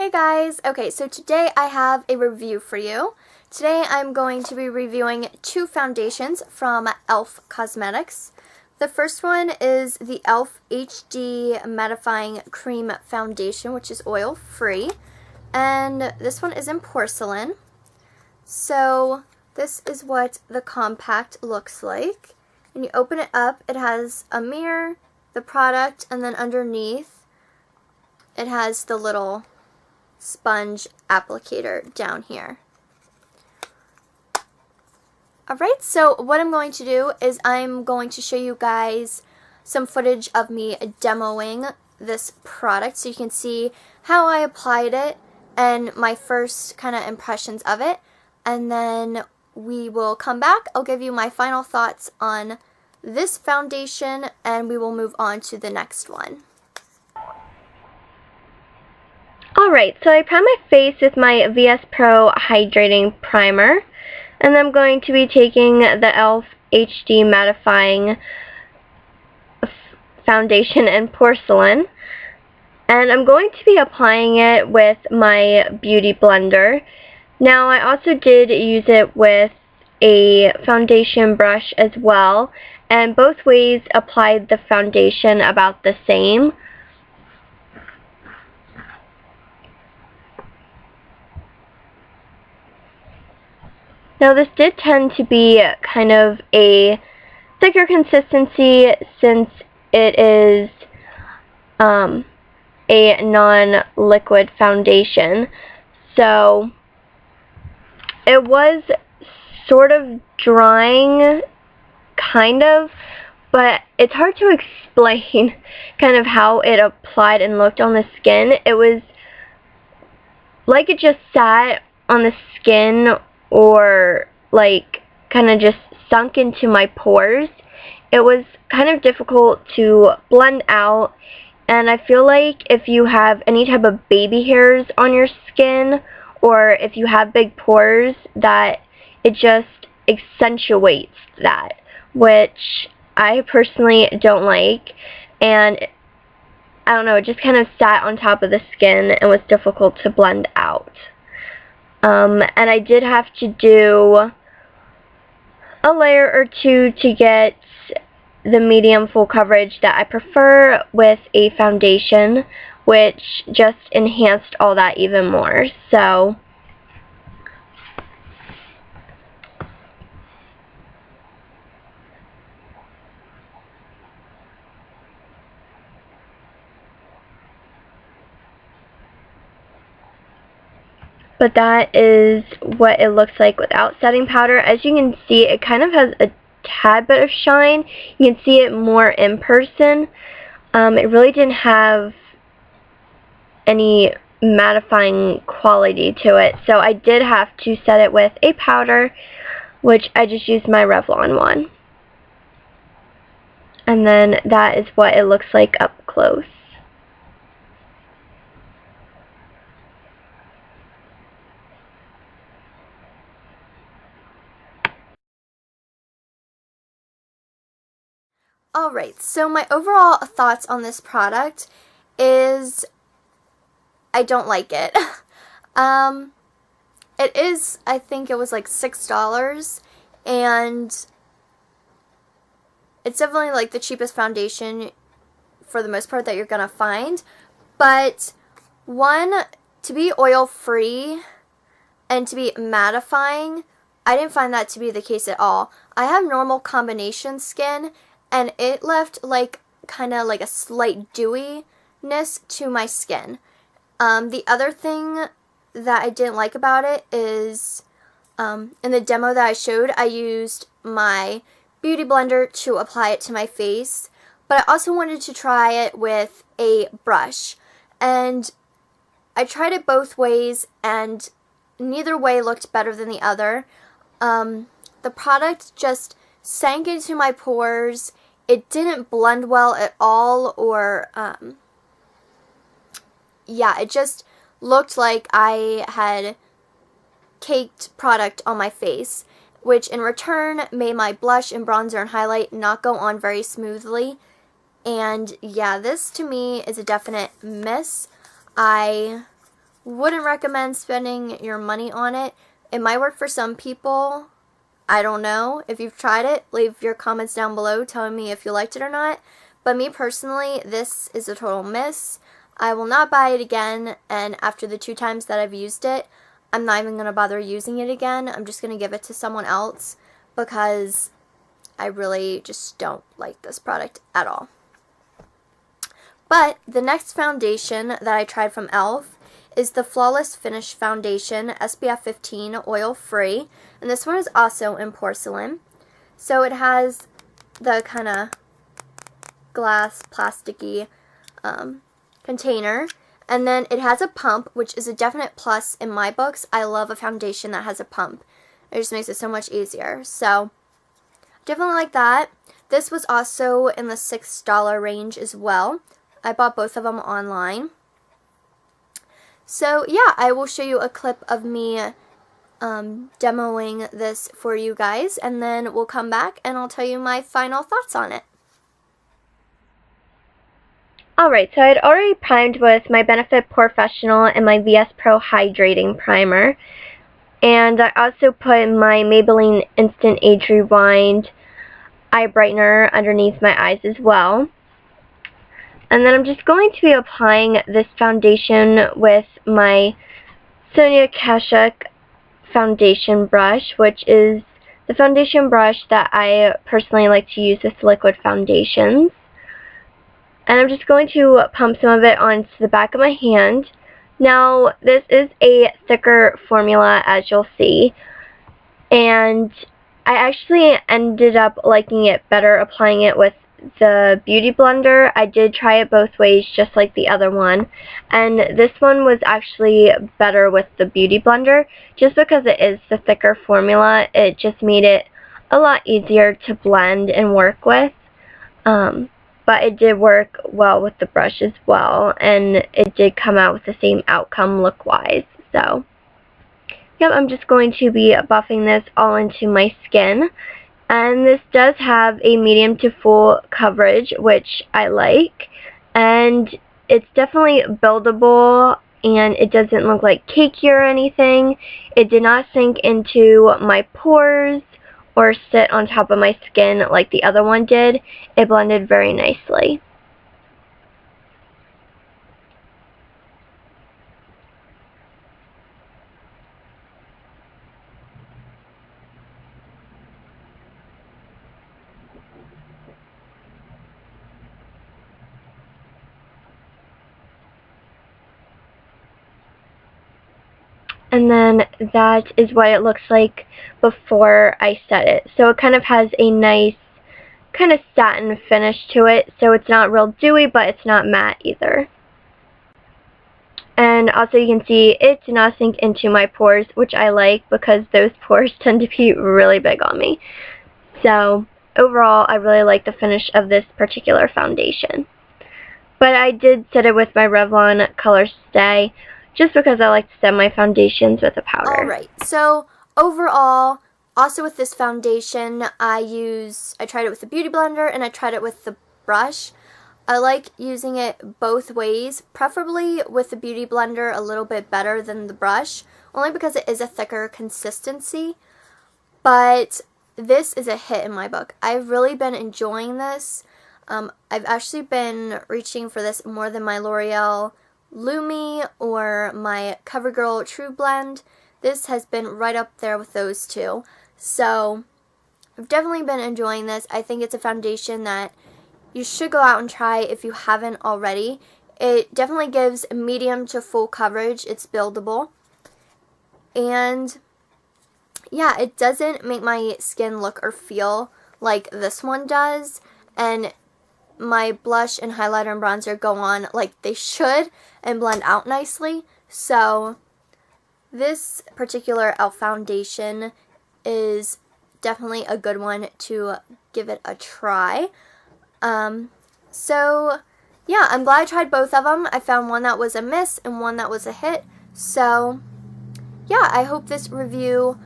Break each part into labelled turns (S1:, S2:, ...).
S1: Hey guys! Okay, so today I have a review for you. Today I'm going to be reviewing two foundations from e.l.f. Cosmetics. The first one is the e.l.f. HD Mattifying Cream Foundation, which is oil-free. And this one is in porcelain. So this is what the compact looks like. When you open it up, it has a mirror, the product, and then underneath it has the little sponge applicator down here. Alright, so what I'm going to do is I'm going to show you guys some footage of me demoing this product so you can see how I applied it and my first kind of impressions of it, and then we will come back. I'll give you my final thoughts on this foundation and we will move on to the next one.
S2: Alright, so I prime my face with my VS Pro Hydrating Primer, and I'm going to be taking the e.l.f. HD Mattifying Foundation in Porcelain, and I'm going to be applying it with my Beauty Blender. Now, I also did use it with a foundation brush as well, and both ways applied the foundation about the same. Now this did tend to be kind of a thicker consistency since it is a non-liquid foundation. So it was sort of drying, kind of, but it's hard to explain kind of how it applied and looked on the skin. It was like it just sat on the skin, or like kind of just sunk into my pores. It was kind of difficult to blend out, and I feel like if you have any type of baby hairs on your skin, or if you have big pores, that it just accentuates that, which I personally don't like, and I don't know, it just kind of sat on top of the skin and was difficult to blend out. And I did have to do a layer or two to get the medium full coverage that I prefer with a foundation, which just enhanced all that even more. So but that is what it looks like without setting powder. As you can see, it kind of has a tad bit of shine. You can see it more in person. It really didn't have any mattifying quality to it, so I did have to set it with a powder, which I just used my Revlon one. And then that is what it looks like up close.
S1: Alright, so my overall thoughts on this product is I don't like it. It is, I think it was like $6, and it's definitely like the cheapest foundation for the most part that you're gonna find, but one, to be oil-free and to be mattifying, I didn't find that to be the case at all. I have normal combination skin, and it left like kind of like a slight dewiness to my skin. The other thing that I didn't like about it is in the demo that I showed, I used my Beauty Blender to apply it to my face, but I also wanted to try it with a brush, and I tried it both ways and neither way looked better than the other. The product just sank into my pores. It didn't blend well at all, or yeah, it just looked like I had caked product on my face, which in return made my blush and bronzer and highlight not go on very smoothly. And yeah, this to me is a definite miss. I wouldn't recommend spending your money on it. It might work for some people. I don't know. If you've tried it, leave your comments down below telling me if you liked it or not. But me personally, this is a total miss. I will not buy it again, and after the 2 times that I've used it, I'm not even going to bother using it again. I'm just going to give it to someone else because I really just don't like this product at all. But the next foundation that I tried from e.l.f. is the Flawless Finish Foundation SPF 15 Oil Free. And this one is also in porcelain. So it has the kind of glass plasticky container. And then it has a pump, which is a definite plus in my books. I love a foundation that has a pump. It just makes it so much easier. So definitely like that. This was also in the $6 range as well. I bought both of them online. So yeah, I will show you a clip of me demoing this for you guys, and then we'll come back and I'll tell you my final thoughts on it.
S2: Alright, so I'd already primed with my Benefit Professional and my VS Pro Hydrating Primer. And I also put my Maybelline Instant Age Rewind eye brightener underneath my eyes as well. And then I'm just going to be applying this foundation with my Sonia Kashuk foundation brush, which is the foundation brush that I personally like to use with liquid foundations. And I'm just going to pump some of it onto the back of my hand. Now, this is a thicker formula, as you'll see, and I actually ended up liking it better applying it with the Beauty Blender. I did try it both ways, just like the other one, and this one was actually better with the Beauty Blender, just because it is the thicker formula. It just made it a lot easier to blend and work with. But it did work well with the brush as well, and it did come out with the same outcome look-wise. So, yep, I'm just going to be buffing this all into my skin. And this does have a medium to full coverage, which I like. And it's definitely buildable, and it doesn't look like cakey or anything. It did not sink into my pores or sit on top of my skin like the other one did. It blended very nicely. And then that is what it looks like before I set it. So it kind of has a nice kind of satin finish to it. So it's not real dewy, but it's not matte either. And also you can see it did not sink into my pores, which I like because those pores tend to be really big on me. So overall, I really like the finish of this particular foundation. But I did set it with my Revlon Color Stay, just because I like to set my foundations with a powder.
S1: Alright, so overall, also with this foundation, I tried it with the Beauty Blender and I tried it with the brush. I like using it both ways, preferably with the Beauty Blender a little bit better than the brush, only because it is a thicker consistency. But this is a hit in my book. I've really been enjoying this. I've actually been reaching for this more than my L'Oreal Lumi or my CoverGirl True Blend. This has been right up there with those two. So I've definitely been enjoying this. I think it's a foundation that you should go out and try if you haven't already. It definitely gives medium to full coverage. It's buildable. And yeah, it doesn't make my skin look or feel like this one does. And my blush and highlighter and bronzer go on like they should and blend out nicely. So this particular e.l.f. foundation is definitely a good one to give it a try. So yeah, I'm glad I tried both of them. I found one that was a miss and one that was a hit. So yeah, I hope this review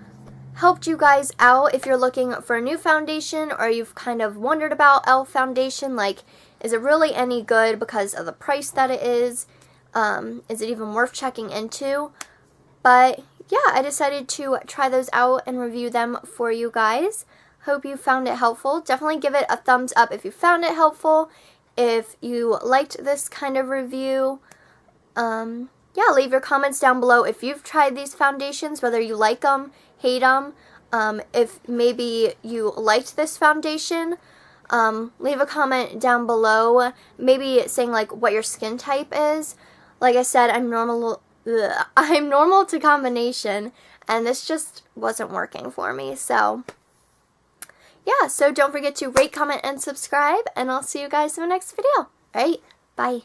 S1: helped you guys out if you're looking for a new foundation, or you've kind of wondered about e.l.f. foundation, like, is it really any good because of the price that it is? Is it even worth checking into? But yeah, I decided to try those out and review them for you guys. Hope you found it helpful. Definitely give it a thumbs up if you found it helpful. If you liked this kind of review, yeah, leave your comments down below if you've tried these foundations, whether you like them, hate them, if maybe you liked this foundation. Leave a comment down below, maybe saying like what your skin type is. Like I said, I'm normal to combination, and this just wasn't working for me. So yeah, so don't forget to rate, comment, and subscribe, and I'll see you guys in the next video. Alright, bye.